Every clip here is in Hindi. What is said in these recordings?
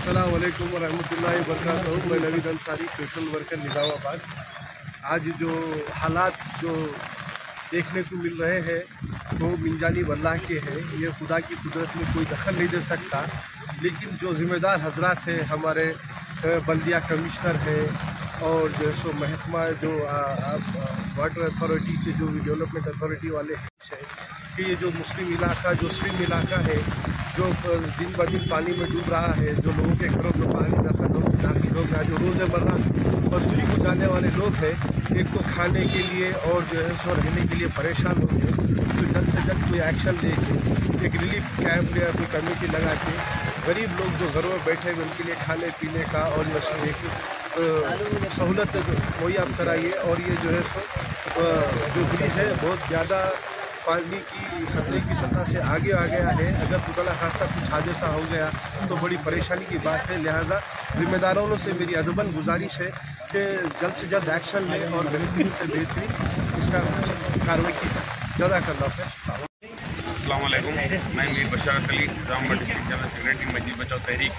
अस्सलाम वालेकुम वरहमतुल्लाहि वबरकातुहू। मैं नवीद अंसारी, सोशल वर्कर निज़ामाबाद। आज जो हालात जो देखने को मिल रहे हैं तो मिंजानी वल्लाह के हैं। ये खुदा की कुदरत में कोई दखल नहीं दे सकता, लेकिन जो ज़िम्मेदार हजरात हैं, हमारे बल्दिया कमिश्नर है और जो सो महकमा जो वाटर अथॉरिटी के जो डेवलपमेंट अथॉरिटी वाले हैं कि ये जो मुस्लिम इलाका जो स्विम इलाका है जो दिन ब दिन पानी में डूब रहा है, जो लोगों के घरों में पानी दाखिल हो गया, जो रोज़मर्रा मजदूरी को जाने वाले लोग हैं, एक तो खाने के लिए और जो है सो रहने के लिए परेशान हो गए, तो जल्द से जल्द कोई एक्शन लेके एक रिलीफ कैंप या कोई कमेटी लगा के गरीब लोग जो घरों में बैठे हुए उनके लिए खाने पीने का और एक सहूलत मुहैया कराइए। और ये जो है सो जो ब्रिज है बहुत ज़्यादा पानी की खतरे की सतह से आगे आ गया है। अगर खुदा खास्ता कुछ हादसा हो गया तो बड़ी परेशानी की बात है। लिहाजा ज़िम्मेदारों से मेरी अदबन गुजारिश है कि जल्द से जल्द एक्शन लें और बेहतरीन से बेहतरीन इसका कार्रवाई की जाए। जज़ाकल्लाह खैर। अस्सलाम वालेकुम। मैं Mir Basharat Ali, Nizamabad district general secretary Majlis Bachao Tehreek.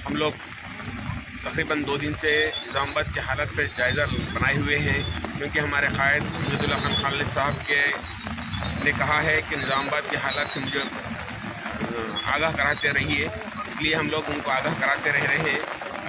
हम लोग तकरीबन 2 दिन से निज़ामाबाद की हालत पर जायज़ा बनाए हुए हैं, क्योंकि हमारे कायद मुजद्दुल्लाह खान खालिद साहब के ने कहा है कि निज़ामाबाद की हालत से मुझे आगाह कराते रहिए, इसलिए हम लोग उनको आगाह कराते रह रहे हैं।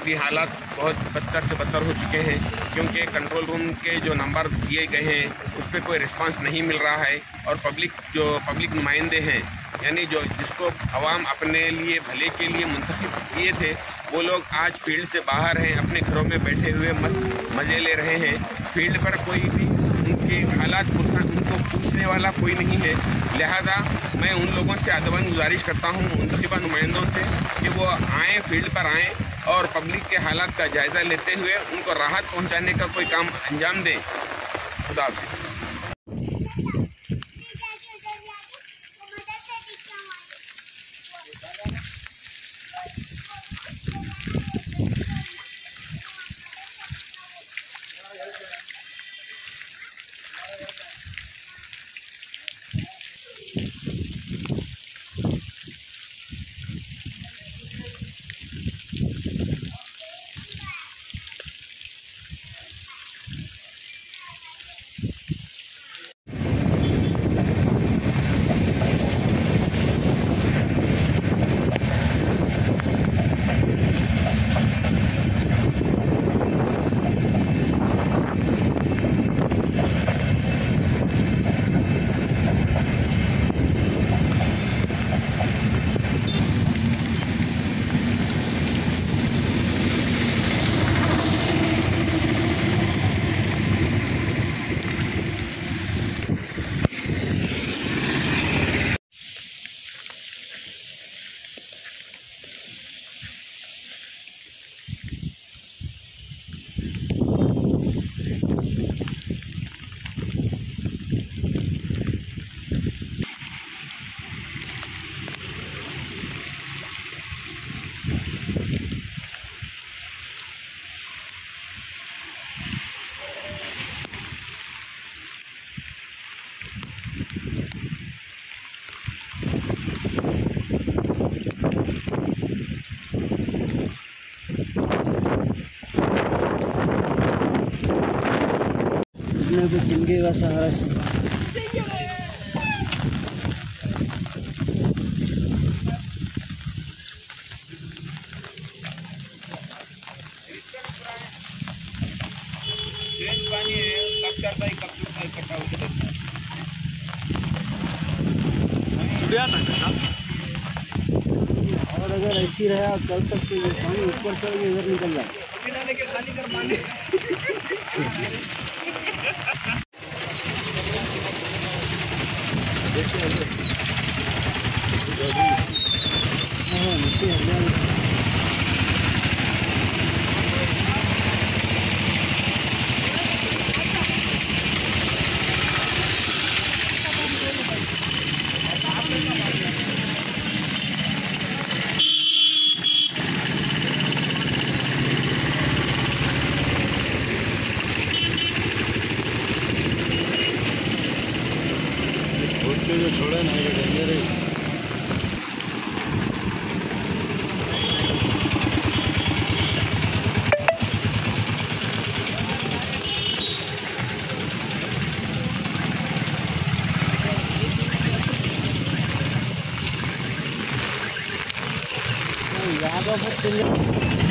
अभी हालात बहुत बदतर से बदतर हो चुके हैं, क्योंकि कंट्रोल रूम के जो नंबर दिए गए हैं उस पर कोई रिस्पांस नहीं मिल रहा है, और पब्लिक नुमाइंदे हैं, यानी जो जिसको अवाम अपने लिए भले के लिए मुंतखब किए थे, वो लोग आज फील्ड से बाहर हैं, अपने घरों में बैठे हुए मस्त मज़े ले रहे हैं। फील्ड पर कोई भी उनके हालात उनको पूछने वाला कोई नहीं है। लिहाजा मैं उन लोगों से अदबन गुजारिश करता हूँ, मुंतखबा नुमाइंदों से, कि वो आएँ, फील्ड पर आएँ और पब्लिक के हालात का जायज़ा लेते हुए उनको राहत पहुँचाने का कोई काम अंजाम दें। खुदा हाफ़िज़। जिंदगी का सहारा से पानी है, कब करता है, कब इकट्ठा होता है। और अगर ऐसी रहा कल तक तो पानी ऊपर चढ़ के इधर निकल जाए। खाली कर पानी। मिट्टी हरियाली जो छोड़े नहीं डेंजर है। यादव